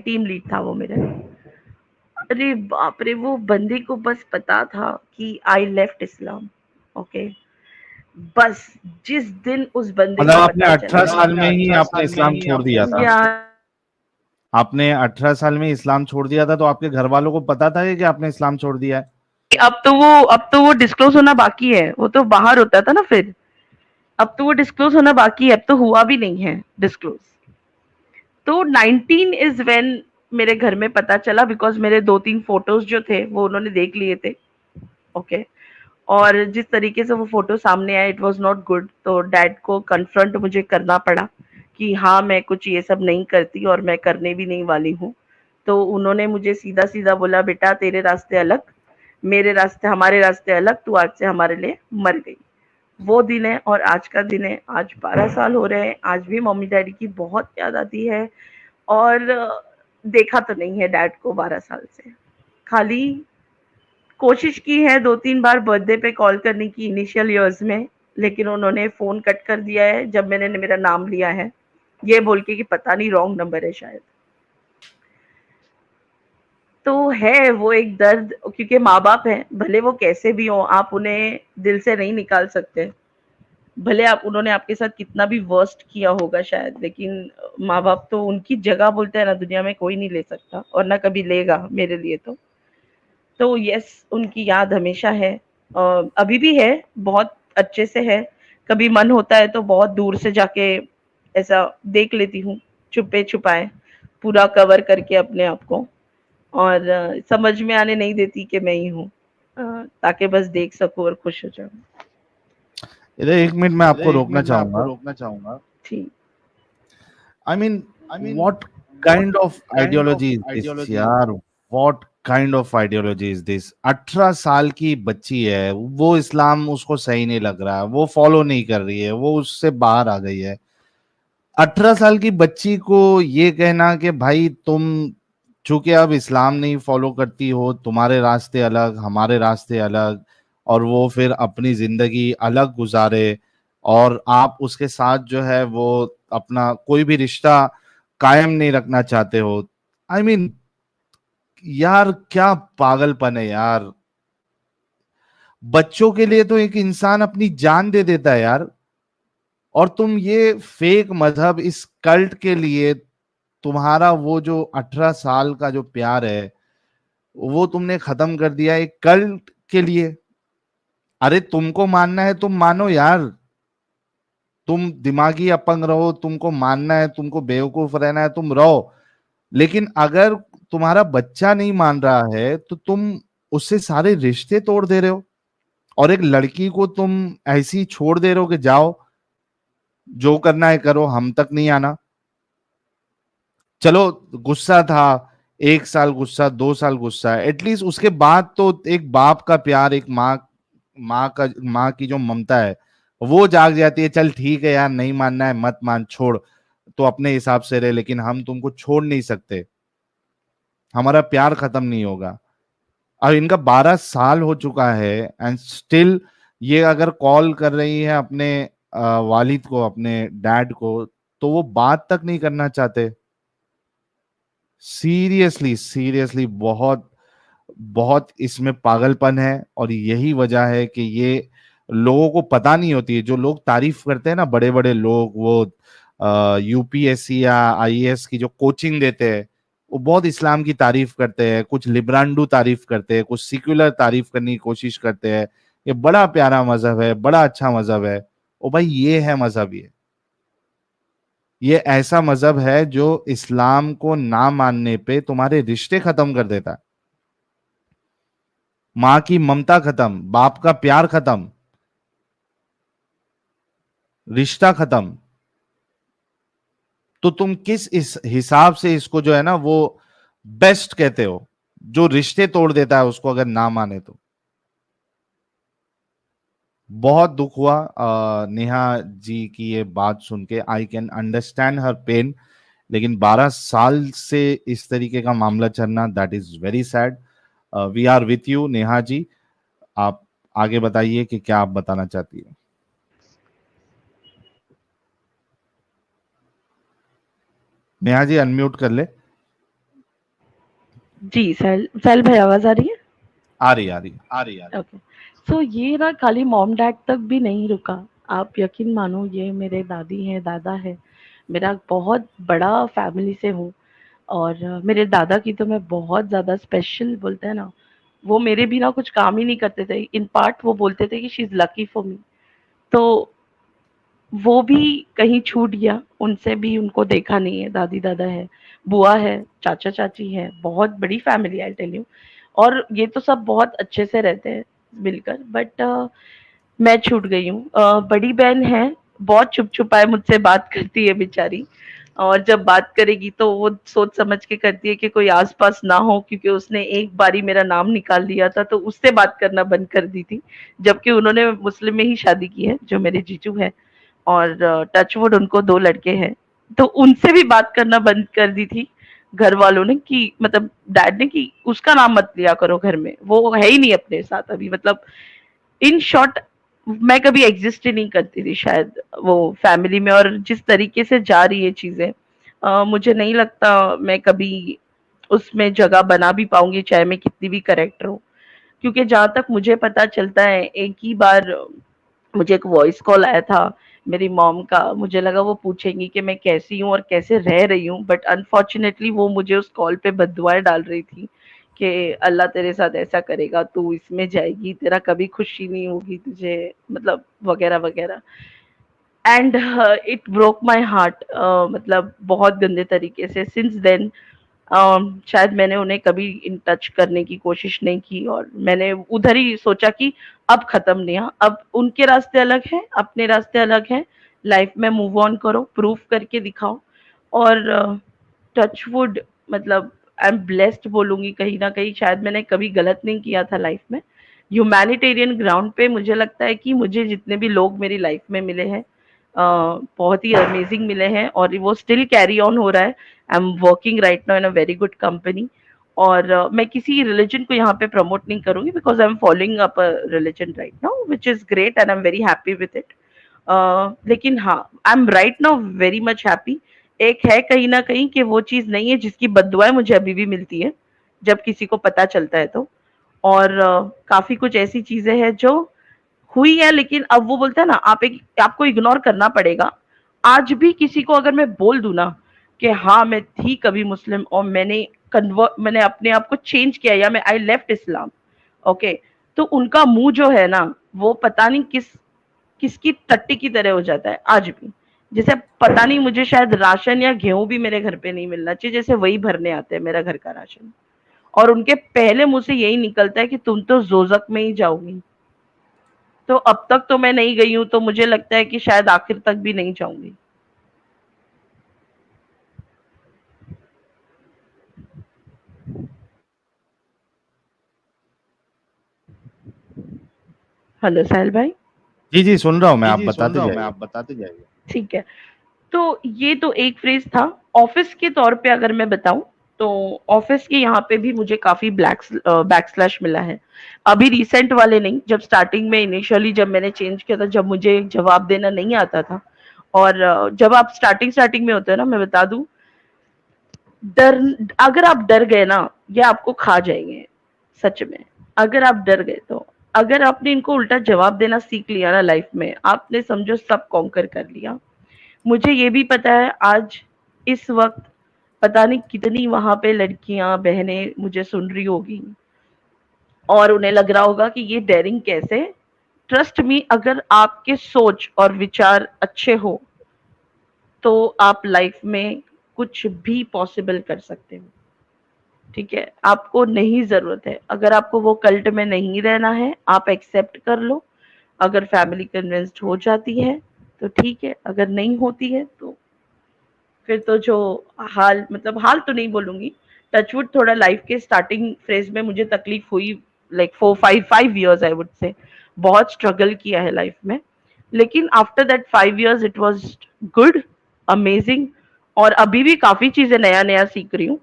Team lead था वो मेरे। अरे बाप रे, वो बंदे को बस पता था कि आई लेफ्ट इस्लाम। ओके, बस जिस दिन उस बंदे मतलब को आपने पता चला, 18 साल में ही आपने इस्लाम छोड़ दिया था? यार आपने 18 साल में इस्लाम छोड़ दिया था, तो आपके घर वालों को पता था कि आपने इस्लाम छोड़ दिया है? अब तो वो डिस्क्लोज होना बाकी है, वो तो बाहर होता था ना फिर। अब तो वो डिस्क्लोज होना बाकी है, अब तो हुआ भी नहीं है डिस्क्लोज। तो 19 इज व्हेन मेरे घर में पता चला, बिकॉज मेरे 2-3 फोटोज जो थे वो उन्होंने देख लिए थे। ओके, और जिस तरीके से वो फोटो सामने आया, इट वाज नॉट गुड। तो डैड को कन्फ्रंट मुझे करना पड़ा कि हाँ, मैं कुछ ये सब नहीं करती और मैं करने भी नहीं वाली हूँ। तो उन्होंने मुझे सीधा सीधा बोला, बेटा तेरे रास्ते अलग, मेरे रास्ते, हमारे रास्ते अलग, तू आज से हमारे लिए मर गई। वो दिन है और आज का दिन है, आज 12 साल हो रहे हैं। आज भी मम्मी डैडी की बहुत याद आती है। और देखा तो नहीं है डैड को 12 साल से। खाली कोशिश की है 2-3 बार बर्थडे पे कॉल करने की इनिशियल इयर्स में, लेकिन उन्होंने फोन कट कर दिया है जब मैंने मेरा नाम लिया है, ये बोल के कि पता नहीं रॉन्ग नंबर है शायद। तो है वो एक दर्द, क्योंकि माँ बाप है, भले वो कैसे भी हो, आप उन्हें दिल से नहीं निकाल सकते। भले आप, उन्होंने आपके साथ कितना भी वर्स्ट किया होगा शायद, लेकिन माँ बाप तो, उनकी जगह बोलते हैं ना, दुनिया में कोई नहीं ले सकता और ना कभी लेगा मेरे लिए। तो यस, उनकी याद हमेशा है। अभी भी है, बहुत अच्छे से है। कभी मन होता है तो बहुत दूर से जाके ऐसा देख लेती हूँ, छुपे छुपाए, पूरा कवर करके अपने आप को। और समझ में आने नहीं देती कि मैं ही हूँ, ताकि बस देख सकूँ और खुश हो जाऊँ। इधर 1 मिनट मैं आपको रोकना चाहूंगा। ठीक। I mean, what kind of ideology is this यार? What kind of ideology is this? 18 साल की बच्ची है, वो इस्लाम उसको सही नहीं लग रहा है, वो फॉलो नहीं कर रही है, वो उससे बाहर आ गई है। 18 साल की बच्ची को ये कहना कि भाई तुम चूंकि अब इस्लाम नहीं फॉलो करती हो, तुम्हारे रास्ते अलग, हमारे रास्ते अलग, और वो फिर अपनी जिंदगी अलग गुजारे, और आप उसके साथ जो है वो अपना कोई भी रिश्ता कायम नहीं रखना चाहते हो। आई मीन यार, क्या पागलपन है यार। बच्चों के लिए तो एक इंसान अपनी जान दे देता है यार, और तुम ये फेक मजहब, इस कल्ट के लिए तुम्हारा वो जो 18 साल का जो प्यार है वो तुमने खत्म कर दिया एक कल्ट के लिए। अरे तुमको मानना है तुम मानो यार, तुम दिमागी अपंग रहो, तुमको मानना है, तुमको बेवकूफ रहना है, तुम रहो। लेकिन अगर तुम्हारा बच्चा नहीं मान रहा है तो तुम उससे सारे रिश्ते तोड़ दे रहे हो, और एक लड़की को तुम ऐसी छोड़ दे रहे हो कि जाओ जो करना है करो, हम तक नहीं आना। चलो, गुस्सा था, 1 साल गुस्सा, 2 साल गुस्सा, एटलीस्ट उसके बाद तो एक बाप का प्यार, एक माँ की जो ममता है वो जाग जाती है। चल ठीक है यार, नहीं मानना है मत मान, छोड़, तो अपने हिसाब से रहे, लेकिन हम तुमको छोड़ नहीं सकते, हमारा प्यार खत्म नहीं होगा। अब इनका 12 साल हो चुका है एंड स्टिल ये अगर कॉल कर रही है अपने वालिद को, अपने डैड को, तो वो बात तक नहीं करना चाहते। सीरियसली सीरियसली बहुत बहुत इसमें पागलपन है, और यही वजह है कि ये लोगों को पता नहीं होती है। जो लोग तारीफ करते हैं ना, बड़े बड़े लोग, वो यूपीएससी या आईएएस की जो कोचिंग देते हैं, वो बहुत इस्लाम की तारीफ करते हैं, कुछ लिब्रांडू तारीफ करते हैं, कुछ सिक्युलर तारीफ करने की कोशिश करते हैं। ये बड़ा प्यारा मजहब है, बड़ा अच्छा मजहब है। ओ भाई, ये है मजहब, ये ऐसा मजहब है जो इस्लाम को ना मानने पे तुम्हारे रिश्ते खत्म कर देता है, माँ की ममता खत्म, बाप का प्यार खत्म, रिश्ता खत्म। तो तुम किस इस हिसाब से इसको जो है ना वो बेस्ट कहते हो, जो रिश्ते तोड़ देता है उसको अगर ना माने तो? बहुत दुख हुआ नेहा जी की ये बात सुन के। I can understand her pain, लेकिन 12 साल से इस तरीके का मामला चलना, that is very sad. We are with you Neha ji. आप आगे बताइए कि क्या आप बताना चाहती है। नेहा जी अनम्यूट कर ले। जी, साहिल भाई आवाज़ आ रही है? आ रही आ रही। ओके। सो ये ना खाली मॉम डैड तक भी नहीं रुका। आप यकीन मानो, ये मेरे दादी हैं, दादा है, मेरा बहुत बड़ा फैमिली से हूँ। और मेरे दादा की तो मैं बहुत ज़्यादा स्पेशल बोलते हैं ना, वो मेरे बिना कुछ काम ही नहीं करते थे। इन पार्ट वो बोलते थे कि she is lucky for me. तो वो भी कहीं छूट गया, उनसे भी उनको देखा नहीं है। दादी-दादा है, बुआ है, चाचा-चाची है, बहुत बड़ी फैमिली है, आई टेल यू। और ये तो सब बहुत अच्छे से रहते हैं मिलकर, बट मैं छूट गई हूँ। बड़ी बहन है, बहुत छुप-छुपाए मुझसे बात करती है बेचारी। और जब बात करेगी तो वो सोच समझ के करती है कि कोई आस-पास ना हो, क्योंकि उसने एक बारी मेरा नाम निकाल लिया था तो उससे बात करना बंद कर दी थी। जबकि उन्होंने मुस्लिम में ही शादी की है, जो मेरे जीजू हैं। और टचवुड उनको 2 लड़के हैं। तो उनसे भी बात करना बंद कर दी थी घर वालों ने, कि मतलब डैड ने, कि उसका नाम मत लिया करो घर में, वो है ही नहीं अपने साथ अभी। मतलब इन शॉर्ट, मैं कभी एग्जिस्ट ही नहीं करती थी शायद वो फैमिली में। और जिस तरीके से जा रही है चीजें, मुझे नहीं लगता मैं कभी उसमें जगह बना भी पाऊंगी, चाहे मैं कितनी भी करेक्ट रहूं। क्योंकि जहां तक मुझे पता चलता है, एक ही बार मुझे एक वॉइस कॉल आया था मेरी मॉम का। मुझे लगा वो पूछेंगी कि मैं कैसी हूँ और कैसे रह रही हूँ, बट अनफॉर्चुनेटली वो मुझे उस कॉल पे बद्दुआएं डाल रही थी कि अल्लाह तेरे साथ ऐसा करेगा, तू इसमें जाएगी, तेरा कभी खुशी नहीं होगी तुझे, मतलब वगैरह वगैरह। And it broke my heart, मतलब बहुत गंदे तरीके से। सिंस देन शायद मैंने उन्हें कभी इन टच करने की कोशिश नहीं की, और मैंने उधर ही सोचा कि अब खत्म नहीं, अब उनके रास्ते अलग हैं, अपने रास्ते अलग हैं। लाइफ में मूव ऑन करो, प्रूफ करके दिखाओ। और टचवुड, मतलब आई एम ब्लेस्ड बोलूंगी कहीं ना कहीं, शायद मैंने कभी गलत नहीं किया था लाइफ में। ह्यूमैनिटेरियन ग्राउंड पे मुझे लगता है कि मुझे जितने भी लोग मेरी लाइफ में मिले हैं, बहुत ही अमेजिंग मिले हैं, और वो स्टिल कैरी ऑन हो रहा है। I am working right now in a very good company. और मैं किसी रिलीजन को यहाँ पे प्रमोट नहीं करूंगी, because I am following up a religion right now which is great, and I am very happy with it. लेकिन हाँ, I am right now very much happy. एक है कहीं ना कहीं कि वो चीज नहीं है जिसकी बददुआएं मुझे अभी भी मिलती है जब किसी को पता चलता है तो। और काफी कुछ ऐसी चीजें हैं जो हुई है, लेकिन अब वो बोलते हैं ना, आपको इग्नोर करना पड़ेगा। आज भी किसी को अगर मैं बोल दूं ना कि हाँ मैं थी कभी मुस्लिम और मैंने अपने आप को चेंज किया, या मैं आई लेफ्ट इस्लाम, ओके, तो उनका मुंह जो है ना, वो पता नहीं किसकी टट्टी की तरह हो जाता है आज भी। जैसे पता नहीं, मुझे शायद राशन या गेहूं भी मेरे घर पे नहीं मिलना चाहिए, जैसे वही भरने आते हैं मेरा घर का राशन। और उनके पहले मुंह से यही निकलता है कि तुम तो जोजक में ही जाओगी। तो अब तक तो मैं नहीं गई हूँ, तो मुझे लगता है कि शायद आखिर तक भी नहीं जाऊंगी। हेलो साहिल भाई। जी जी, सुन रहा हूँ मैं, आप बताते जाइए। ठीक है। तो ये तो एक फ्रेज था। ऑफिस के तौर पे अगर मैं बताऊं, तो ऑफिस के यहाँ पे भी मुझे काफी बैकस्लैश मिला है। अभी रिसेंट वाले नहीं, जब स्टार्टिंग में इनिशियली जब मैंने चेंज किया था, जब मुझे जवाब देना नहीं आता था। और जब आप स्टार्टिंग स्टार्टिंग में होते हो ना, मैं बता दूं, डर, अगर आप डर गए ना, ये आपको खा जाएंगे सच में। अगर आप डर गए तो, अगर आपने इनको उल्टा जवाब देना सीख लिया ना लाइफ में, आपने समझो सब कॉन्कर कर लिया। मुझे ये भी पता है आज इस वक्त पता नहीं कितनी वहां पे लड़कियां बहनें मुझे सुन रही होगी, और उन्हें लग रहा होगा कि ये डेयरिंग कैसे। ट्रस्ट मी, अगर आपके सोच और विचार अच्छे हो तो आप लाइफ में कुछ भी पॉसिबल कर सकते हो। ठीक है, आपको नहीं जरूरत है, अगर आपको वो कल्ट में नहीं रहना है, आप एक्सेप्ट कर लो। अगर फैमिली कन्विंस्ड हो जाती है तो ठीक है, अगर नहीं होती है तो फिर तो जो हाल, मतलब हाल तो नहीं बोलूंगी, टचवुड थोड़ा लाइफ के स्टार्टिंग फेज में मुझे तकलीफ हुई, like 4 5 5 years I would say, बहुत स्ट्रगल किया है लाइफ में। लेकिन after that 5 years it was good, amazing. और अभी भी काफी चीजें नया नया सीख रही हूँ।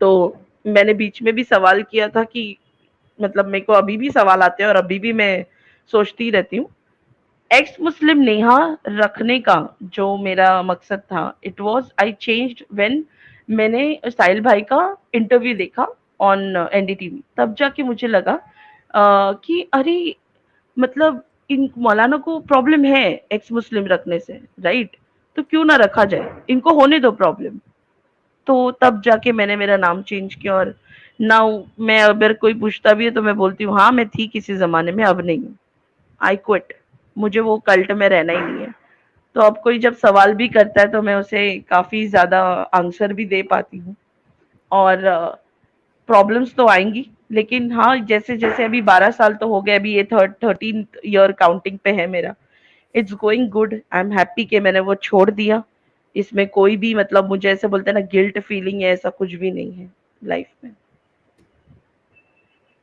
तो मैंने बीच में भी सवाल किया था कि, मतलब मेरे को अभी भी सवाल आते हैं और अभी भी मैं सोचती रहती हूँ। एक्स मुस्लिम नेहा रखने का जो मेरा मकसद था, it was I changed when मैंने साहिल भाई का इंटरव्यू देखा। On NDTV. तब जाके मुझे लगा कि अरे मतलब इन मौलाना को प्रॉब्लम है एक्स मुस्लिम रखने से, राइट? तो क्यों ना रखा जाए, इनको होने दो प्रॉब्लम। तो तब जाके मैंने मेरा नाम चेंज किया और नाउ मैं अगर कोई पूछता भी है तो मैं बोलती हूँ हाँ मैं थी किसी ज़माने में, अब नहीं हूँ। I quit. मुझे वो कल्ट में रहना ही नहीं है। तो अब कोई जब सवाल भी करता है तो मैं उसे काफ़ी ज़्यादा आंसर भी दे पाती हूँ। और प्रॉब्लम्स तो आएँगी, लेकिन हाँ, जैसे-जैसे अभी 12 साल तो हो गए, अभी ये 13th ईयर काउंटिंग पे है मेरा। It's going good, I am happy कि मैंने वो छोड़ दिया। इसमें कोई भी मतलब मुझे ऐसे बोलते हैं ना गिल्ट फीलिंग है, ऐसा कुछ भी नहीं है लाइफ में।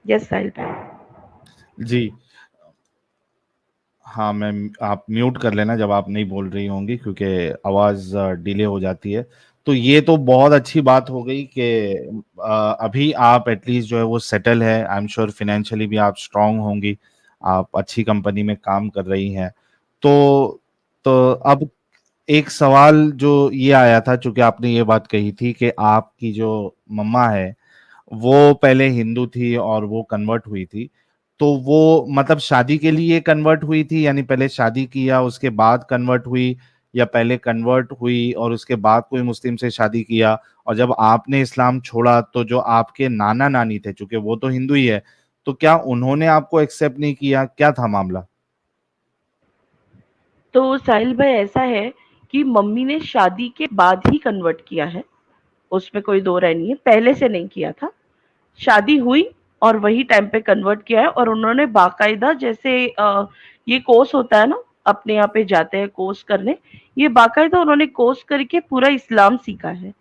यस साहिल भाई। जी। हाँ मैम, आप म्यूट कर लेना जब आप नहीं बोल रही होंगी, क्योंकि आवाज डिले हो जाती है। तो ये तो बहुत अच्छी बात हो गई कि अभी आप एटलीस्ट जो है वो सेटल है। आई एम श्योर फिनेंशियली भी आप स्ट्रांग होंगी, आप अच्छी कंपनी में काम कर रही हैं। तो अब एक सवाल जो ये आया था, चूंकि आपने ये बात कही थी कि आपकी जो मम्मा है वो पहले हिंदू थी और वो कन्वर्ट हुई थी, तो वो मतलब शादी के लिए कन्वर्ट हुई थी, यानी पहले शादी किया उसके बाद कन्वर्ट हुई, या पहले कन्वर्ट हुई और उसके बाद कोई मुस्लिम से शादी किया, और जब आपने इस्लाम छोड़ा तो जो आपके नाना नानी थे, चूंकि वो तो हिंदू ही है, तो क्या उन्होंने आपको एक्सेप्ट नहीं किया, क्या था मामला? तो साहिल भाई ऐसा है कि मम्मी ने शादी के बाद ही कन्वर्ट किया है, उसमें कोई दो राय नहीं है, पहले से नहीं किया था। शादी हुई और वही टाइम पे कन्वर्ट किया है। और उन्होंने बाकायदा जैसे ये कोर्स होता है ना, अपने यहाँ पे जाते हैं कोर्स करने, ये बाकायदा उन्होंने कोर्स करके पूरा इस्लाम सीखा है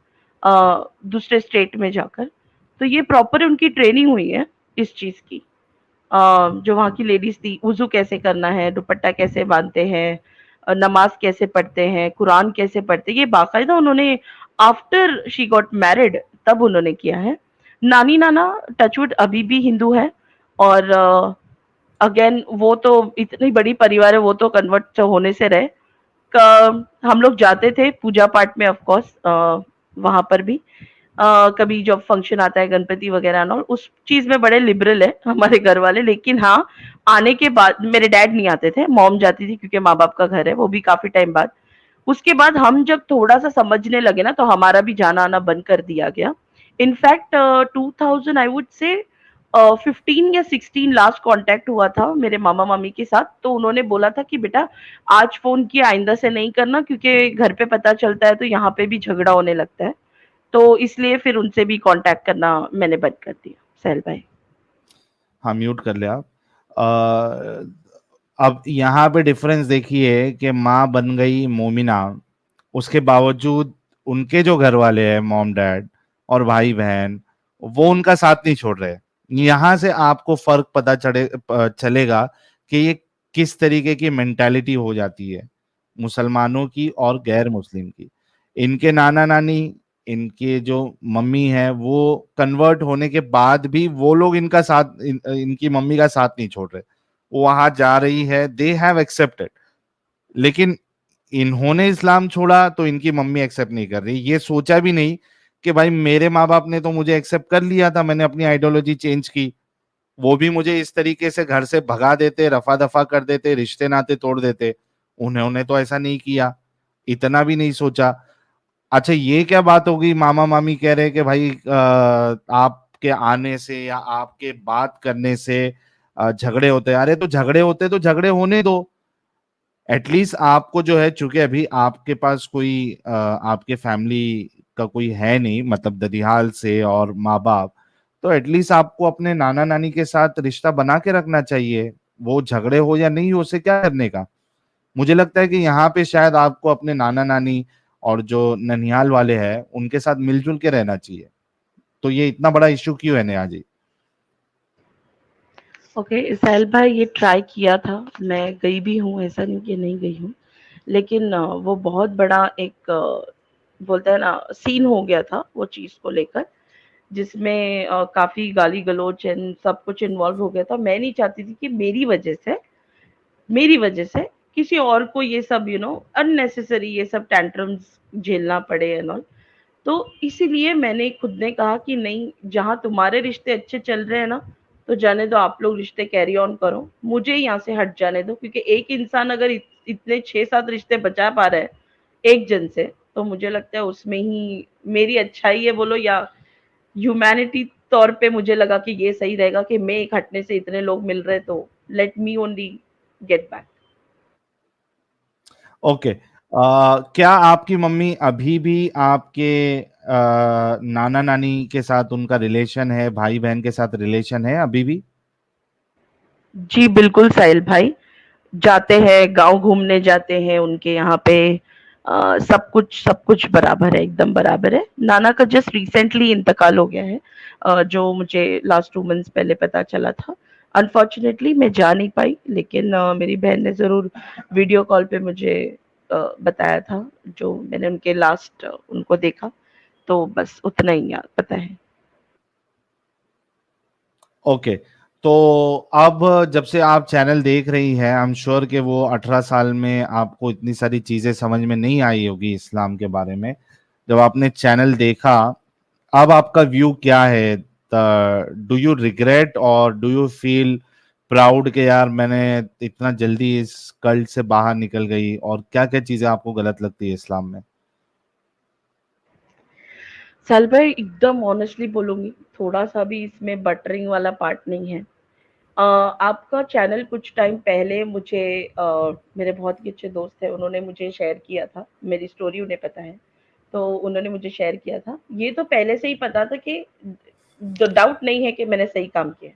दूसरे स्टेट में जाकर। तो ये प्रॉपर उनकी ट्रेनिंग हुई है इस चीज़ की। जो वहाँ की लेडीज थी, वुजू कैसे करना है, दुपट्टा कैसे बांधते हैं, नमाज कैसे पढ़ते हैं, कुरान कैसे पढ़ते हैं, ये बाकायदा उन्होंने आफ्टर शी गॉट मैरिड तब उन्होंने किया है। नानी नाना टचवुड अभी भी हिंदू है। और अगेन वो तो इतनी बड़ी परिवार है, वो तो कन्वर्ट तो होने से रहे। हम लोग जाते थे पूजा पाठ में, ऑफ कोर्स वहां पर भी कभी जब फंक्शन आता है गणपति वगैरह ना, उस चीज में बड़े लिबरल है हमारे घर वाले। लेकिन हाँ, आने के बाद मेरे डैड नहीं आते थे, मॉम जाती थी क्योंकि माँ बाप का घर है, वो भी काफी टाइम बाद। उसके बाद हम जब थोड़ा सा समझने लगे ना तो हमारा भी जाना आना बंद कर दिया गया। इनफैक्ट 2000 आई वुड से 15 या 16 लास्ट कांटेक्ट हुआ था मेरे मामा मामी के साथ। तो उन्होंने बोला था कि बेटा आज फोन किया आइंदा से नहीं करना, क्योंकि घर पे पता चलता है तो यहाँ पे भी झगड़ा होने लगता है। तो इसलिए फिर उनसे भी कांटेक्ट करना मैंने बंद कर दिया सहल भाई। हाँ, म्यूट कर ले आप। अब यहाँ पे डिफरेंस देखिए कि माँ बन गई मोमिना, उसके बावजूद उनके जो घर वाले हैं, मॉम डैड और भाई बहन, वो उनका साथ नहीं छोड़ रहे। यहाँ से आपको फर्क पता चलेगा कि ये किस तरीके की मेंटालिटी हो जाती है मुसलमानों की और गैर मुस्लिम की। इनके नाना नानी, इनके जो मम्मी है, वो कन्वर्ट होने के बाद भी वो लोग इनका साथ इनकी मम्मी का साथ नहीं छोड़ रहे। वो वहां जा रही है, दे हैव एक्सेप्टेड, लेकिन इन्होंने इस्लाम छोड़ा तो इनकी मम्मी एक्सेप्ट नहीं कर रही। ये सोचा भी नहीं कि भाई मेरे माँ बाप ने तो मुझे एक्सेप्ट कर लिया था, मैंने अपनी आइडियोलॉजी चेंज की, वो भी मुझे इस तरीके से घर से भगा देते, रफा दफा कर देते, रिश्ते नाते तोड़ देते। उन्होंने तो ऐसा नहीं किया, इतना भी नहीं सोचा। अच्छा, ये क्या बात होगी, मामा मामी कह रहे हैं कि भाई आपके आने से या आपके बात करने से झगड़े होते हैं। अरे तो झगड़े होते तो झगड़े होने दो। एटलीस्ट आपको जो है, चूंकि अभी आपके पास कोई आपके फैमिली का कोई है नहीं, मतलब ददिहाल से और माँ बाप, तो एटलीस्ट आपको अपने नाना नानी के साथ रिश्ता बना के रखना चाहिए। वो झगड़े हो या नहीं हो, उसे क्या करने का। मुझे लगता है कि यहाँ पे शायद आपको अपने नाना नानी और जो ननिहाल वाले हैं उनके साथ मिलजुल के रहना चाहिए। तो ये इतना बड़ा इश्यू क्यों है नेहा जी? ओके सहल भाई, ये ट्राई किया था, मैं गई भी हूँ, ऐसा नहीं कि नहीं गई हूँ। लेकिन वो बहुत बड़ा एक बोलते हैं ना सीन हो गया था वो चीज़ को लेकर, जिसमें काफ़ी गाली-गलौच एंड सब कुछ इन्वॉल्व हो गया था। मैं नहीं चाहती थी कि मेरी वजह से किसी और को ये सब अननेसेसरी ये सब टेंट्रम्स झेलना पड़े एंड ऑल। तो इसीलिए मैंने खुद ने कहा कि नहीं, जहाँ तुम्हारे रिश्ते अच्छे चल रहे हैं ना, तो जाने दो, आप लोग रिश्ते कैरी ऑन करो, मुझे यहाँ से हट जाने दो, क्योंकि एक इंसान अगर इतने 6-7 रिश्ते बचा पा रहा है एक जन से, तो मुझे लगता है उसमें ही मेरी अच्छाई है बोलो, या ह्यूमैनिटी तौर पे मुझे लगा कि ये सही रहेगा कि मैं एक हटने से इतने लोग मिल रहे, तो let me only get back. Okay. क्या आपकी मम्मी अभी भी आपके नाना नानी के साथ उनका रिलेशन है, भाई बहन के साथ रिलेशन है अभी भी? जी बिल्कुल साहिल भाई, जाते हैं, गाँव घूमने जाते हैं उनके यहाँ पे। सब कुछ बराबर है, एकदम बराबर है। नाना का जस्ट रिसेंटली इंतकाल हो गया है, जो मुझे लास्ट 2 मंथ्स पहले पता चला था। अनफॉर्चुनेटली मैं जा नहीं पाई, लेकिन मेरी बहन ने ज़रूर वीडियो कॉल पे मुझे बताया था, जो मैंने उनके लास्ट उनको देखा, तो बस उतना ही याद पता है। ओके। तो अब जब से आप चैनल देख रही हैं, आई एम श्योर कि वो 18 साल में आपको इतनी सारी चीजें समझ में नहीं आई होगी इस्लाम के बारे में। जब आपने चैनल देखा, अब आपका व्यू क्या है? डू यू रिग्रेट और डू यू फील प्राउड के यार मैंने इतना जल्दी इस कल्ट से बाहर निकल गई? और क्या क्या चीजें आपको गलत लगती है इस्लाम में? साहिल भाई, एकदम ऑनेस्टली बोलूँगी, थोड़ा-सा भी इसमें बटरिंग वाला पार्ट नहीं है। आपका चैनल कुछ टाइम पहले मुझे मेरे बहुत ही अच्छे दोस्त हैं, उन्होंने मुझे शेयर किया था, मेरी स्टोरी उन्हें पता है, तो उन्होंने मुझे शेयर किया था। ये तो पहले से ही पता था कि डाउट नहीं है कि मैंने सही काम किया,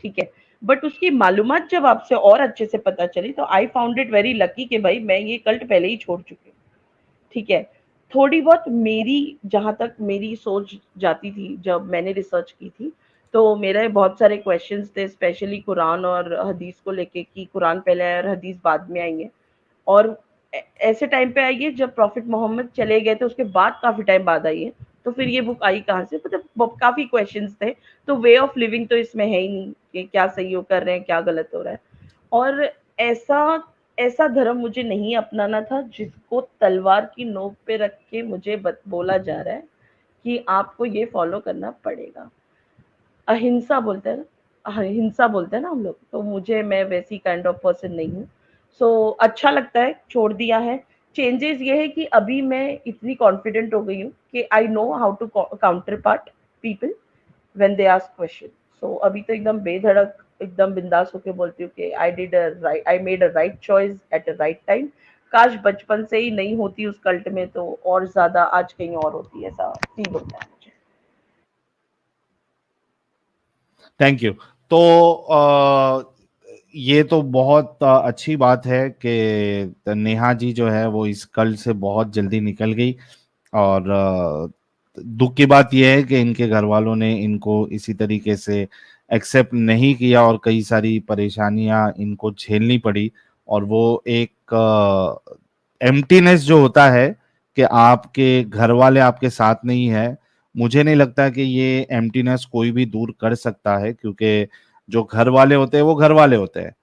ठीक है। बट उसकी मालूमात जब आपसे और अच्छे से पता चली, तो I found it very lucky कि भाई मैं ये कल्ट पहले ही छोड़ चुकी हूँ, ठीक है। थोड़ी बहुत मेरी, जहाँ तक मेरी सोच जाती थी जब मैंने रिसर्च की थी, तो मेरे बहुत सारे क्वेश्चंस थे, स्पेशली कुरान और हदीस को लेके, कि कुरान पहले आया और हदीस बाद में आई है। और ऐसे टाइम पे आई है जब प्रॉफिट मोहम्मद चले गए थे, उसके बाद काफ़ी टाइम बाद आई है। तो फिर ये बुक आई कहाँ से? मतलब काफ़ी क्वेश्चंस थे। तो वे ऑफ लिविंग तो इसमें है ही नहीं कि क्या सही हो कर रहे हैं, क्या गलत हो रहा है। और ऐसा ऐसा धर्म मुझे नहीं अपनाना था जिसको तलवार की नोक पे रख के मुझे बोला जा रहा है कि आपको ये फॉलो करना पड़ेगा। अहिंसा बोलते हैं ना, हिंसा बोलते हैं ना हम लोग, तो मुझे, मैं वैसी काइंड ऑफ पर्सन नहीं हूँ। सो अच्छा लगता है, छोड़ दिया है। चेंजेस ये है कि अभी मैं इतनी कॉन्फिडेंट हो गई हूँ कि I know how to counter part people when they ask question. So अभी तो एकदम बेधड़क, एकदम बिंदास होके बोलती हूँ कि I made a right choice at a right time. काश बचपन से ही नहीं होती उस कल्ट में, तो और ज्यादा आज कहीं और होती, ऐसा फील होता है मुझे। Thank you. तो ये तो बहुत अच्छी बात है कि नेहा जी जो है वो इस कल से बहुत जल्दी निकल गई। और दुख की बात यह है कि इनके घर वालों ने इनको इसी तरीके से एक्सेप्ट नहीं किया और कई सारी परेशानियां इनको झेलनी पड़ी। और वो एक एम्प्टीनेस जो होता है कि आपके घर वाले आपके साथ नहीं है, मुझे नहीं लगता कि ये एम्प्टीनेस कोई भी दूर कर सकता है, क्योंकि जो घर वाले होते हैं वो घर वाले होते हैं।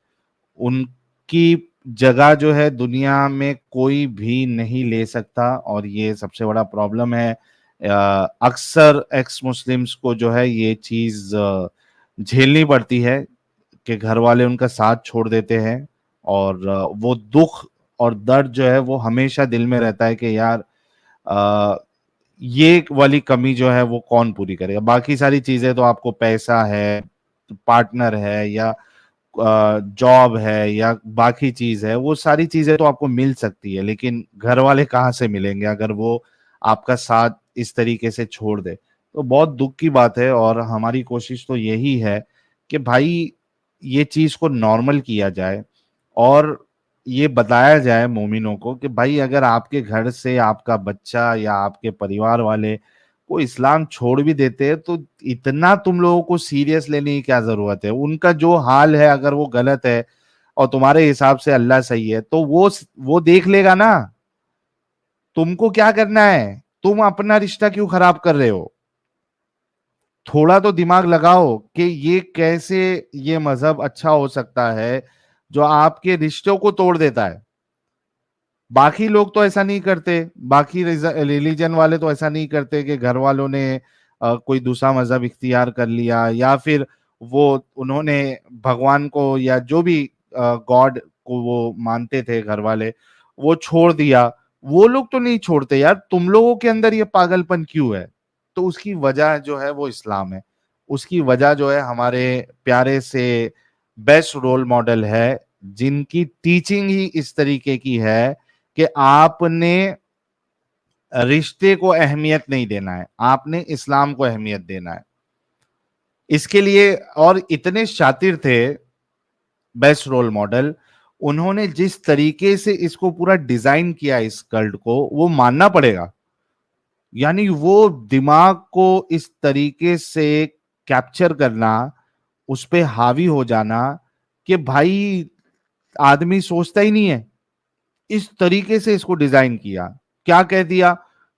उनकी जगह जो है दुनिया में कोई भी नहीं ले सकता, और ये सबसे बड़ा प्रॉब्लम है। अक्सर एक्स मुस्लिम्स को जो है ये चीज झेलनी पड़ती है कि घर वाले उनका साथ छोड़ देते हैं। और वो दुख और दर्द जो है वो हमेशा दिल में रहता है कि यार अ, ये वाली कमी जो है वो कौन पूरी करेगा? बाकी सारी चीजें तो आपको, पैसा है, पार्टनर है, या जॉब है, या बाकी चीज है, वो सारी चीजें तो आपको मिल सकती है, लेकिन घर वाले कहाँ से मिलेंगे अगर वो आपका साथ इस तरीके से छोड़ दे? तो बहुत दुख की बात है। और हमारी कोशिश तो यही है कि भाई ये चीज को नॉर्मल किया जाए, और ये बताया जाए मोमिनों को कि भाई अगर आपके घर से आपका बच्चा या आपके परिवार वाले को इस्लाम छोड़ भी देते हैं, तो इतना तुम लोगों को सीरियस लेने की क्या जरूरत है? उनका जो हाल है, अगर वो गलत है और तुम्हारे हिसाब से अल्लाह सही है, तो वो देख लेगा ना। तुमको क्या करना है? तुम अपना रिश्ता क्यों खराब कर रहे हो? थोड़ा तो दिमाग लगाओ कि ये कैसे, ये मजहब अच्छा हो सकता है जो आपके रिश्तों को तोड़ देता है। बाकी लोग तो ऐसा नहीं करते, बाकी रिलीजन वाले तो ऐसा नहीं करते कि घर वालों ने कोई दूसरा मजहब इख्तियार कर लिया, या फिर वो उन्होंने भगवान को या जो भी गॉड को वो मानते थे घर वाले, वो छोड़ दिया। वो लोग तो नहीं छोड़ते यार, तुम लोगों के अंदर ये पागलपन क्यों है? तो उसकी वजह जो है वो इस्लाम है। उसकी वजह जो है हमारे प्यारे से बेस्ट रोल मॉडल है, जिनकी टीचिंग ही इस तरीके की है कि आपने रिश्ते को अहमियत नहीं देना है, आपने इस्लाम को अहमियत देना है। इसके लिए और इतने शातिर थे बेस्ट रोल मॉडल, उन्होंने जिस तरीके से इसको पूरा डिजाइन किया इस कल्ट को, वो मानना पड़ेगा। यानी वो दिमाग को इस तरीके से कैप्चर करना, उस पे हावी हो जाना कि भाई आदमी सोचता ही नहीं है। इस तरीके से इसको डिजाइन किया। क्या कह दिया?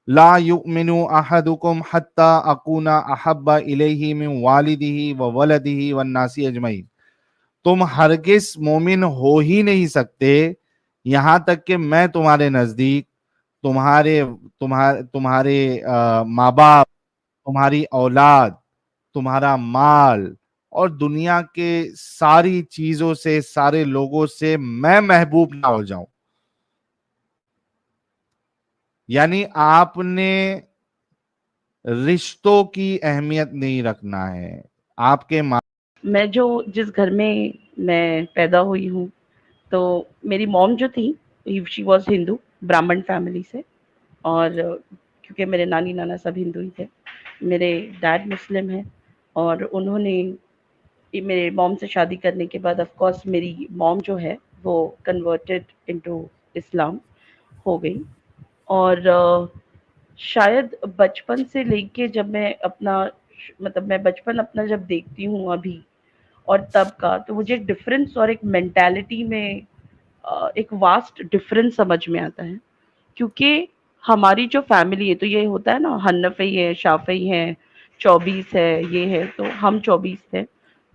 ला युमिनु अहदुकुम हत्ता अकूना अहब्बा इलैहि मिन वालिदिही व वलदिही वन नासी अजमईन। तुम हरगिज मोमिन हो ही नहीं सकते यहां तक कि मैं तुम्हारे नजदीक, तुम्हारे तुम्हारे तुम्हारे माँ बाप, तुम्हारी औलाद, तुम्हारा माल और दुनिया के सारी चीजों से, सारे लोगों से मैं महबूब ना हो जाऊं। यानी आपने रिश्तों की अहमियत नहीं रखना है। आपके मैं जो जिस घर में मैं पैदा हुई हूँ, तो मेरी मॉम जो थी, शी वाज हिंदू, ब्राह्मण फैमिली से। और क्योंकि मेरे नानी नाना सब हिंदू ही थे। मेरे डैड मुस्लिम हैं, और उन्होंने मेरे मॉम से शादी करने के बाद ऑफ कोर्स मेरी मॉम जो है वो कन्वर्टेड इनटू इस्लाम हो गई। और शायद बचपन से लेके जब मैं अपना, मतलब मैं बचपन अपना जब देखती हूँ अभी और तब का, तो मुझे एक डिफरेंस और एक मेंटालिटी में एक वास्ट डिफरेंस समझ में आता है। क्योंकि हमारी जो फैमिली है, तो ये होता है ना, हन्नफई है, शाफई है, 24 है, ये है, तो हम 24 थे।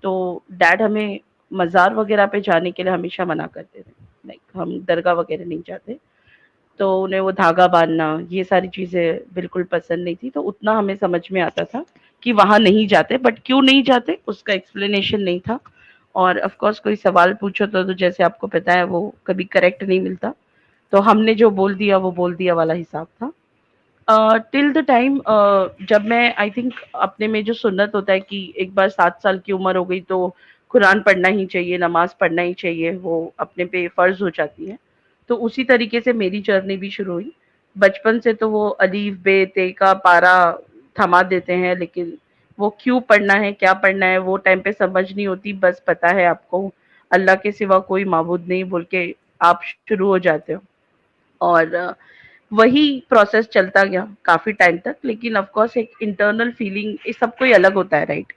तो डैड हमें मज़ार वगैरह पे जाने के लिए हमेशा मना करते थे। लाइक हम दरगाह वगैरह नहीं जाते। तो उन्हें वो धागा बाँधना, ये सारी चीज़ें बिल्कुल पसंद नहीं थी। तो उतना हमें समझ में आता था कि वहाँ नहीं जाते, बट क्यों नहीं जाते उसका एक्सप्लेनेशन नहीं था। और ऑफ कोर्स कोई सवाल पूछो तो जैसे आपको पता है वो कभी करेक्ट नहीं मिलता। तो हमने जो बोल दिया वो बोल दिया वाला हिसाब था। टिल द टाइम जब मैं आई थिंक अपने में जो सुन्नत होता है कि एक बार 7 साल की उम्र हो गई तो कुरान पढ़ना ही चाहिए, नमाज पढ़ना ही चाहिए, वो अपने पे फ़र्ज़ हो जाती है। तो उसी तरीके से मेरी जर्नी भी शुरू हुई। बचपन से तो वो अलीफ, बे, ते का पारा थमा देते हैं, लेकिन वो क्यों पढ़ना है, क्या पढ़ना है, वो टाइम पे समझ नहीं होती। बस पता है आपको अल्लाह के सिवा कोई माबूद नहीं बोल के आप शुरू हो जाते हो। और वही प्रोसेस चलता गया काफ़ी टाइम तक। लेकिन ऑफ कोर्स एक इंटरनल फीलिंग ये सबको ही अलग होता है, राइट?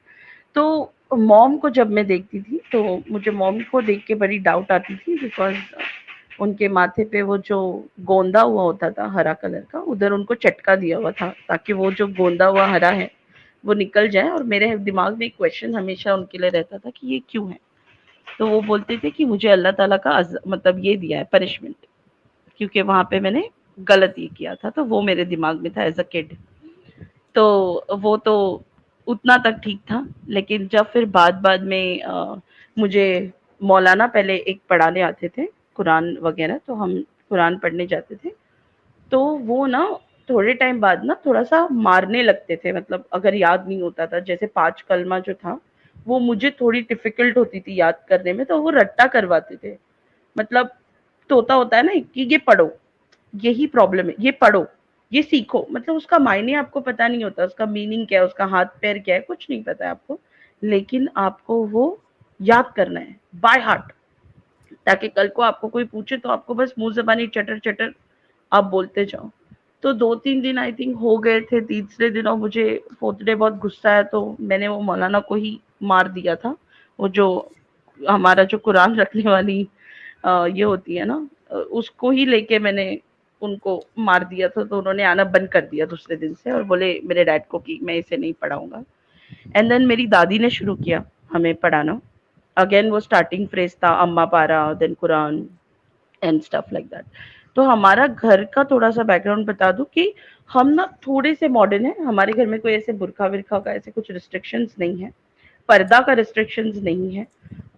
तो मॉम को जब मैं देखती थी तो मुझे मॉम को देख के बड़ी डाउट आती थी, बिकॉज़ उनके माथे पे वो जो गोंदा हुआ होता था हरा कलर का, उधर उनको चटका दिया हुआ था ताकि वो जो गोंदा हुआ हरा है वो निकल जाए। और मेरे दिमाग में एक क्वेश्चन हमेशा उनके लिए रहता था कि ये क्यों है? तो वो बोलते थे कि मुझे अल्लाह ताला का मतलब ये दिया है पनिशमेंट, क्योंकि वहाँ पे मैंने गलत ये किया था। तो वो मेरे दिमाग में था एज़ अ किड। तो वो तो उतना तक ठीक था। लेकिन जब फिर बाद-बाद में मुझे मौलाना पहले एक पढ़ाने आते थे, कुरान वग़ैरह, तो हम कुरान पढ़ने जाते थे। तो वो ना थोड़े टाइम बाद ना थोड़ा-सा मारने लगते थे, मतलब अगर याद नहीं होता था, जैसे 5 कलमा जो था, वो मुझे थोड़ी डिफ़िकल्ट होती थी याद करने में, तो वो रट्टा करवाते थे। मतलब तोता होता है ना कि ये पढ़ो, यही प्रॉब्लम है, ये पढ़ो, ये सीखो। मतलब उसका मायने आपको पता नहीं होता, उसका मीनिंग क्या है, उसका हाथ-पैर क्या है, कुछ नहीं पता है आपको। लेकिन आपको वो याद करना है बाय हार्ट, ताकि कल को आपको कोई पूछे तो आपको बस मुँह ज़बानी चटर-चटर आप बोलते जाओ। तो 2-3 दिन आई थिंक हो गए थे, तीसरे दिन और मुझे 4th डे बहुत गुस्सा आया, तो मैंने वो मौलाना को ही मार दिया था। वो जो हमारा जो कुरान रखने वाली ये होती है ना, उसको ही लेके मैंने उनको मार दिया था। तो उन्होंने आना बंद कर दिया दूसरे दिन से और बोले मेरे डैड को कि मैं इसे नहीं पढ़ाऊँगा। एंड देन मेरी दादी ने शुरू किया हमें पढ़ाना। अगेन वो स्टार्टिंग फ्रेज़ था अम्मा पारा, then Quran and stuff like that. तो हमारा घर का थोड़ा-सा बैकग्राउंड बता दूँ कि हम ना थोड़े से मॉडर्न हैं, हमारे घर में कोई ऐसे बुर्का-विर्का का ऐसे कुछ रिस्ट्रिक्शंस नहीं है, पर्दा का रिस्ट्रिक्शंस नहीं है।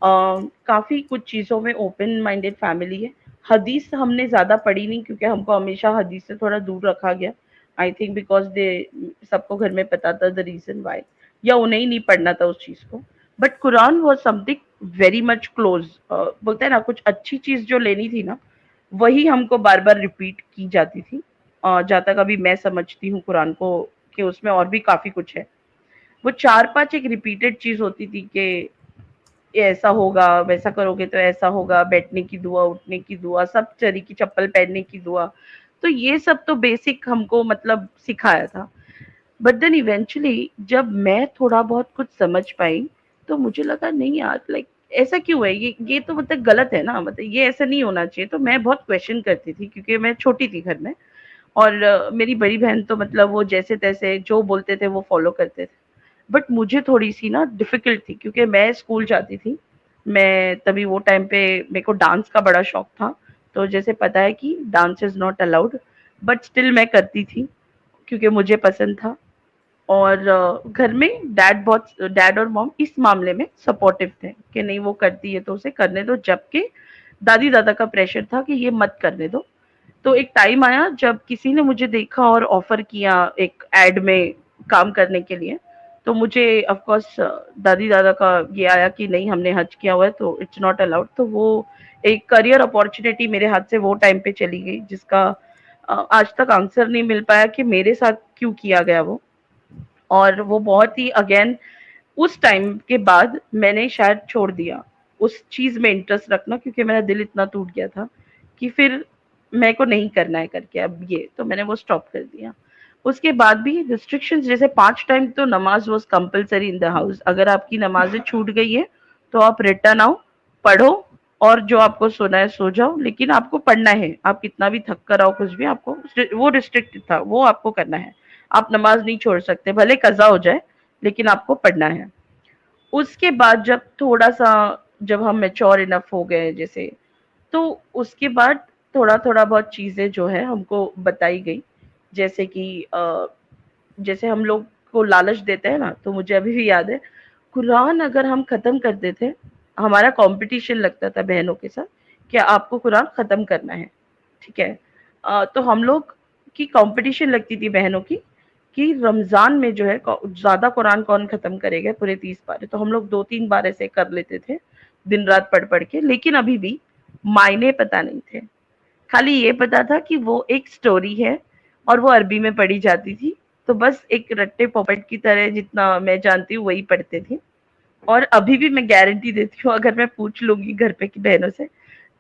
काफ़ी कुछ चीज़ों में ओपन माइंडेड फैमिली है। हदीस हमने ज़्यादा पढ़ी नहीं क्योंकि हमको हमेशा हदीस से थोड़ा दूर रखा गया। आई थिंक बिकॉज़ दे सबको घर में पता था द रीज़न व्हाई, या उन्हें ही नहीं पढ़ना था उस चीज़ को। But Quran was something very much close. बोलते हैं ना कुछ अच्छी चीज़ जो लेनी थी ना, वही हमको बार-बार रिपीट की जाती थी। जहाँ तक अभी मैं समझती हूँ कुरान को कि उसमें और भी काफ़ी कुछ है। वो 4-5 एक रिपीटेड चीज़ होती थी कि ये ऐसा होगा, वैसा करोगे तो ऐसा होगा, बैठने की दुआ, उठने की दुआ, सब तरीके, चप्पल पहनने की दुआ। तो ये सब तो बेसिक हमको मतलब सिखाया था। बट देन इवेंचुअली जब मैं थोड़ा बहुत कुछ समझ पाई, तो मुझे लगा नहीं यार, लाइक ऐसा क्यों है? ये तो मतलब गलत है ना, मतलब ये ऐसा नहीं होना चाहिए। तो मैं बहुत क्वेश्चन करती थी क्योंकि मैं छोटी थी घर में, और मेरी बड़ी बहन तो मतलब वो जैसे-तैसे जो बोलते थे वो फॉलो करते थे। बट मुझे थोड़ी-सी ना डिफ़िकल्ट थी क्योंकि मैं स्कूल जाती थी। मैं तभी वो टाइम पे मेरे को डांस का बड़ा शौक था। तो जैसे पता है कि dance is not allowed, but still मैं करती थी क्योंकि मुझे पसंद था। और घर में डैड और मॉम इस मामले में सपोर्टिव थे कि नहीं वो करती है तो उसे करने दो, जबकि दादी-दादा का प्रेशर था कि ये मत करने दो। तो एक टाइम आया जब किसी ने मुझे देखा और ऑफर किया एक एड में काम करने के लिए। तो मुझे ऑफ कोर्स दादी दादा का ये आया कि नहीं, हमने हज किया हुआ है तो इट्स नॉट अलाउड। तो वो एक करियर अपॉर्चुनिटी मेरे हाथ से वो टाइम पे चली गई, जिसका आज तक आंसर नहीं मिल पाया कि मेरे साथ क्यों किया गया वो। और वो बहुत ही अगेन उस टाइम के बाद मैंने शायद छोड़ दिया उस चीज़ में इंटरेस्ट रखना, क्योंकि मेरा दिल इतना टूट गया था कि फिर मेरे को नहीं करना है करके अब ये, तो मैंने वो स्टॉप कर दिया। उसके बाद भी रिस्ट्रिक्शंस, जैसे 5 टाइम तो नमाज़ was compulsory in the house. अगर आपकी नमाज़ें छूट गई है, तो आप रिटर्न आओ, पढ़ो, और जो आपको सोना है सो जाओ, लेकिन आपको पढ़ना है। आप कितना भी थक कर आओ, कुछ भी आपको, वो रिस्ट्रिक्टेड था, वो आपको करना है। आप नमाज़ नहीं छोड़ सकते, भले कज़ा हो जाए, लेकिन आपको पढ़ना है। उसके बाद जब थोड़ा-सा, जब हम मैच्योर इनफ हो गए जैसे, तो उसके बाद थोड़ा-थोड़ा बहुत चीज़ें जो है हमको बताई गई। जैसे कि जैसे हम लोग को लालच देते हैं ना, तो मुझे अभी भी याद है, कुरान अगर हम ख़त्म करते थे, हमारा कॉम्पिटिशन लगता था बहनों के साथ कि आपको कुरान ख़त्म करना है, ठीक है? तो हम लोग की कॉम्पिटिशन लगती थी बहनों की कि रमज़ान में जो है ज़्यादा कुरान कौन ख़त्म करेगा पूरे 30 पारे। तो हम लोग 2-3 बार ऐसे कर लेते थे, दिन-रात पढ़-पढ़ के, लेकिन अभी भी मायने पता नहीं थे। खाली ये पता था कि वो एक स्टोरी है और वो अरबी में पढ़ी जाती थी। तो बस एक रट्टे पोपट की तरह जितना मैं जानती हूँ वही पढ़ते थे। और अभी भी मैं गारंटी देती हूँ, अगर मैं पूछ लूँगी घर पे की बहनों से,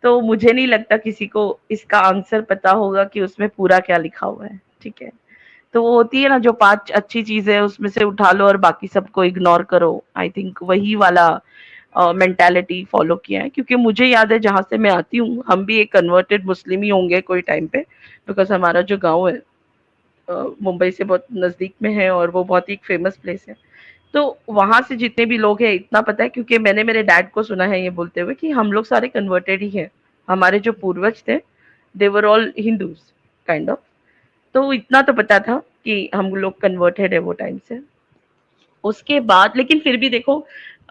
तो मुझे नहीं लगता किसी को इसका आंसर पता होगा कि उसमें पूरा क्या लिखा हुआ है, ठीक है? तो वो होती है ना, जो 5 अच्छी चीज़ें हैं उसमें से उठा लो और बाकी सबको इग्नोर करो। आई थिंक वही वाला मेंटालिटी फॉलो किया है, क्योंकि मुझे याद है जहाँ से मैं आती हूँ, हम भी एक कन्वर्टेड मुस्लिम ही होंगे कोई टाइम पे, बिकॉज़ हमारा जो गाँव है मुंबई से बहुत नज़दीक में है और वो बहुत ही एक फेमस प्लेस है। तो वहाँ से जितने भी लोग हैं इतना पता है, क्योंकि मैंने मेरे डैड को सुना है ये बोलते हुए कि हम लोग सारे कन्वर्टेड ही हैं। हमारे जो पूर्वज थे, they were all Hindus kind of. तो इतना तो पता था कि हम लोग कन्वर्टेड है वो टाइम से। उसके बाद लेकिन फिर भी देखो,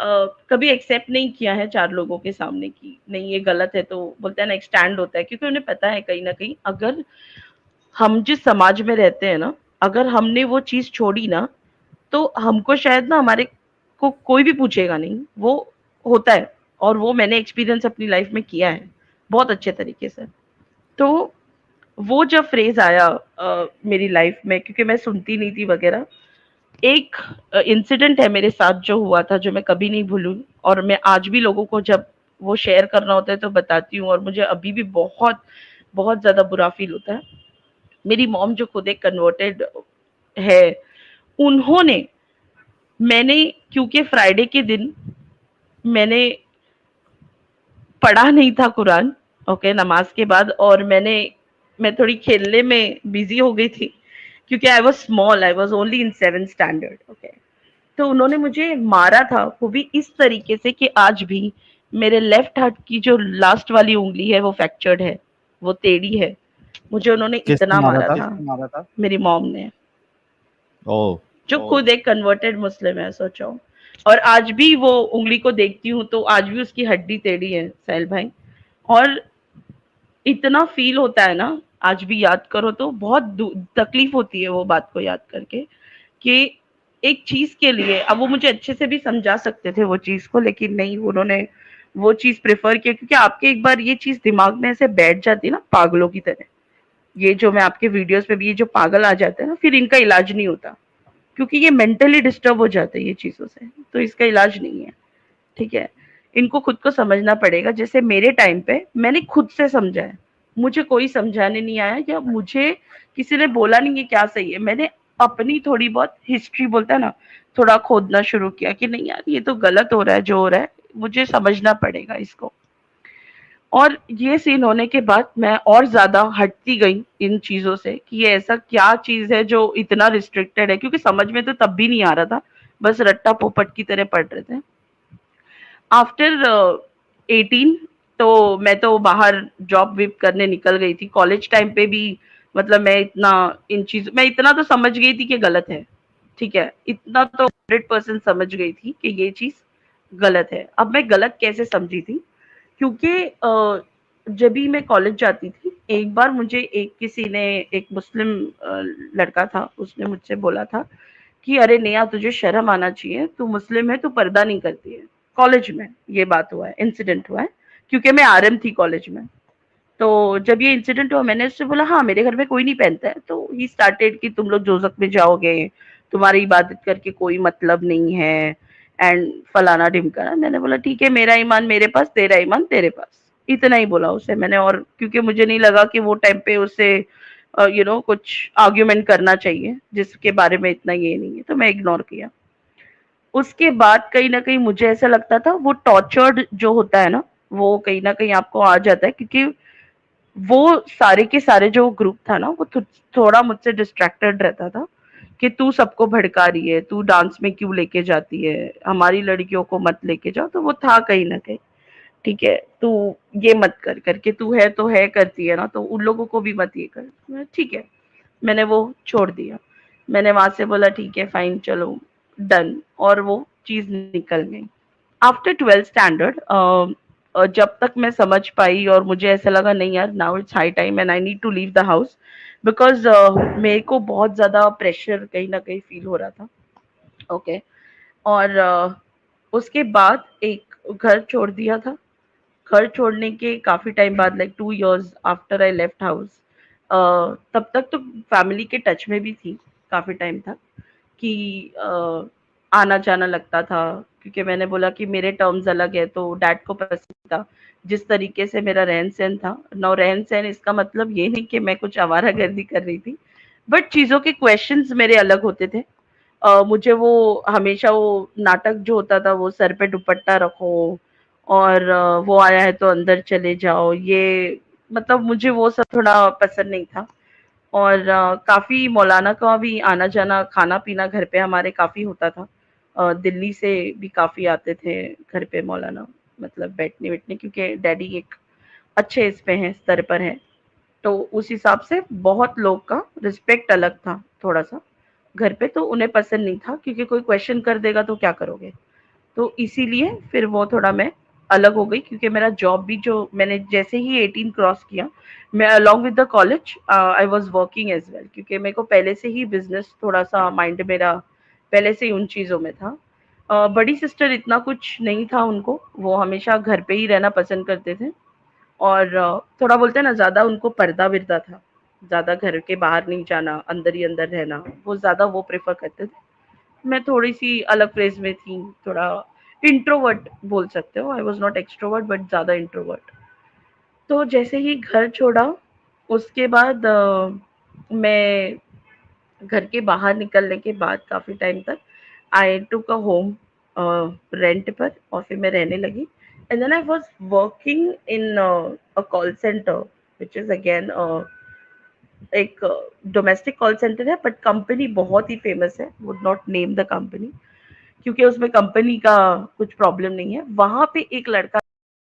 कभी एक्सेप्ट नहीं किया है 4 लोगों के सामने कि नहीं ये गलत है, तो बोलते हैं ना एक स्टैंड होता है, क्योंकि उन्हें पता है कहीं न कहीं अगर हम जिस समाज में रहते हैं ना, अगर हमने वो चीज़ छोड़ी ना, तो हमको शायद ना हमारे को कोई भी पूछेगा नहीं, वो होता है। और वो मैंने एक्सपीरियंस अपनी लाइफ में किया है, बहुत अच्छे तरीके से। तो वो जब फ्रेज़ आया मेरी लाइफ में, क्योंकि मैं सुनती नहीं थी वगैरह, एक इंसिडेंट है मेरे साथ जो हुआ था, जो मैं कभी नहीं भूलूँ, और मैं आज भी लोगों को जब वो शेयर करना होता है तो बताती हूँ, और मुझे अभी भी बहुत, बहुत ज़्यादा बुरा फ़ील होता है। मेरी मॉम जो खुद एक कन्वर्टेड है, उन्होंने, मैंने, क्योंकि फ्राइडे के दिन मैंने पढ़ा नहीं था कुरान, ओके, नमाज़ के बाद, और मैं थोड़ी खेलने में बिज़ी हो गई थी, क्योंकि I was small, I was only in 7th standard, okay. तो उन्होंने मुझे मारा था, वो भी इस तरीके से कि आज भी मेरे लेफ्ट हाथ की जो लास्ट वाली उँगली है वो फ्रैक्चर्ड है, वो टेढ़ी है। मुझे उन्होंने किसने इतना मारा मारा था? था, मेरी मॉम ने, ओ जो खुद एक कन्वर्टेड मुस्लिम है, सोचो। और आज भी वो उंगली को देखती हूँ तो आज भी उसकी हड्डी टेढ़ी है साहिल भाई। और इतना फील होता है ना, आज भी याद करो तो बहुत तकलीफ होती है वो बात को याद करके, कि एक चीज के लिए, अब वो मुझे अच्छे से भी समझा सकते थे वो चीज को, लेकिन नहीं, उन्होंने वो चीज प्रेफर किया, क्योंकि आपके एक बार ये चीज दिमाग में ऐसे बैठ जाती है ना पागलों की तरह, ये जो मैं आपके वीडियोस पे भी, ये जो पागल आ जाते हैं ना, फिर इनका इलाज नहीं होता, क्योंकि ये मेंटली डिस्टर्ब हो जाते हैं ये चीजों से, तो इसका इलाज नहीं है। ठीक है, इनको खुद को समझना पड़ेगा। जैसे मेरे टाइम पे मैंने खुद से समझा है, मुझे कोई समझाने नहीं आया, या मुझे किसी ने बोला नहीं है क्या सही है, मैंने अपनी थोड़ी बहुत हिस्ट्री बोलता है ना, थोड़ा खोदना शुरू किया कि नहीं यार ये तो गलत हो रहा है, जो हो रहा है मुझे समझना पड़ेगा इसको। और ये सीन होने के बाद मैं और ज्यादा हटती गई इन चीजों से, कि ये ऐसा क्या चीज है जो इतना रिस्ट्रिक्टेड है, क्योंकि समझ में तो तब भी नहीं आ रहा था, बस रट्टा पोपट की तरह पढ़ रहे थे। आफ्टर 18 तो मैं तो बाहर जॉब विप करने निकल गई थी। कॉलेज टाइम पे भी मतलब मैं इतना तो समझ गई थी कि गलत है। ठीक है, इतना तो 100% समझ गई थी कि ये चीज गलत है। अब मैं गलत कैसे समझी थी, क्योंकि जब भी मैं कॉलेज जाती थी, एक बार मुझे किसी ने, एक मुस्लिम लड़का था, उसने मुझसे बोला था कि अरे नेहा तुझे शर्म आना चाहिए, तू मुस्लिम है, तू पर्दा नहीं करती है। कॉलेज में ये बात हुआ है, इंसिडेंट हुआ है, क्योंकि मैं आरएम थी कॉलेज में। तो जब ये इंसिडेंट हुआ, मैंने उससे बोला हाँ मेरे घर में कोई नहीं पहनता है, तो ही स्टार्टेड कि तुम लोग जोजक में जाओगे, तुम्हारी इबादत करके कोई मतलब नहीं है, एंड फलाना ढिमकाना। मैंने बोला ठीक है, मेरा ईमान मेरे पास, तेरा ईमान तेरे पास, इतना ही बोला उसे मैंने। और क्योंकि मुझे नहीं लगा कि वो टाइम पे उससे कुछ आर्ग्यूमेंट करना चाहिए जिसके बारे में इतना ये नहीं है, तो मैं इग्नोर किया। उसके बाद कहीं ना कहीं मुझे ऐसा लगता था वो टॉर्चर्ड जो होता है ना, वो कहीं ना कहीं आपको आ जाता है, क्योंकि वो सारे के सारे जो ग्रुप था ना, वो थोड़ा मुझसे डिस्ट्रैक्टेड रहता था, कि तू सबको भड़का रही है, तू डांस में क्यों लेके जाती है, हमारी लड़कियों को मत लेके जाओ, तो वो था कहीं ना कहीं। ठीक है, तू ये मत कर, करके तू है तो है करती है ना, तो उन लोगों को भी मत ये कर। ठीक है, मैंने वो छोड़ दिया। मैंने वहां से बोला ठीक है फाइन, चलो डन, और वो चीज निकल गई। आफ्टर 12th स्टैंडर्ड जब तक मैं समझ पाई और मुझे ऐसा लगा नहीं यार, now it's high time and I need to leave the house, because मेरे को बहुत ज्यादा प्रेशर कहीं ना कहीं फील हो रहा था। ओके, और उसके बाद एक घर छोड़ दिया था। घर छोड़ने के काफी टाइम बाद, like 2 years after I left house, तब तक तो फैमिली के टच में भी थी काफी टाइम तक, कि आना जाना लगता था, क्योंकि मैंने बोला कि मेरे टर्म्स अलग है, तो डैड को पसंद था जिस तरीके से मेरा रहन सहन था। नौ रहन सहन इसका मतलब ये नहीं कि मैं कुछ आवारागर्दी कर रही थी, बट चीजों के क्वेश्चंस मेरे अलग होते थे। मुझे वो हमेशा वो नाटक जो होता था, वो सर पे दुपट्टा रखो और वो आया है तो अंदर चले जाओ, ये मतलब मुझे वो सब थोड़ा पसंद नहीं था। और काफ़ी मौलाना का भी आना-जाना, खाना-पीना घर पे हमारे काफ़ी होता था। दिल्ली से भी काफ़ी आते थे घर पे मौलाना, मतलब बैठने-वैठने, क्योंकि डैडी एक अच्छे इस पे हैं, स्तर पर हैं। तो उस हिसाब से बहुत लोग का रिस्पेक्ट अलग था थोड़ा-सा घर पे, तो उन्हें पसंद नहीं था, क्योंकि कोई क्वेश्चन कर देगा तो क्या करोगे? तो इसीलिए फिर वो थोड़ा मैं अलग हो गई, क्योंकि मेरा जॉब भी, जो मैंने जैसे ही 18 क्रॉस किया, मैं along with the college I was working as well, क्योंकि मेरे को पहले से ही बिजनेस थोड़ा सा माइंड मेरा पहले से ही उन चीज़ों में था। बड़ी सिस्टर इतना कुछ नहीं था उनको, वो हमेशा घर पे ही रहना पसंद करते थे, और थोड़ा बोलते हैं ना, ज़्यादा उनको पर्दा-विर्दा था, ज़्यादा घर के बाहर नहीं जाना, अंदर ही अंदर रहना, वो ज़्यादा वो प्रेफ़र करते थे। मैं थोड़ी-सी अलग फ़ेज़ में थी, थोड़ा इंट्रोवर्ट बोल सकते हो, I was not extrovert but ज़्यादा इंट्रोवर्ट। तो जैसे ही घर छोड़ा, उसके बाद मैं घर के बाहर निकलने के बाद काफ़ी टाइम तक आई टूक अ होम रेंट पर, और फिर मैं रहने लगी। And then I was working in a call centre, which is again एक डोमेस्टिक कॉल सेंटर है, बट कंपनी बहुत ही फेमस है, would not name the company, क्योंकि उसमें कंपनी का कुछ प्रॉब्लम नहीं है। वहाँ पे एक लड़का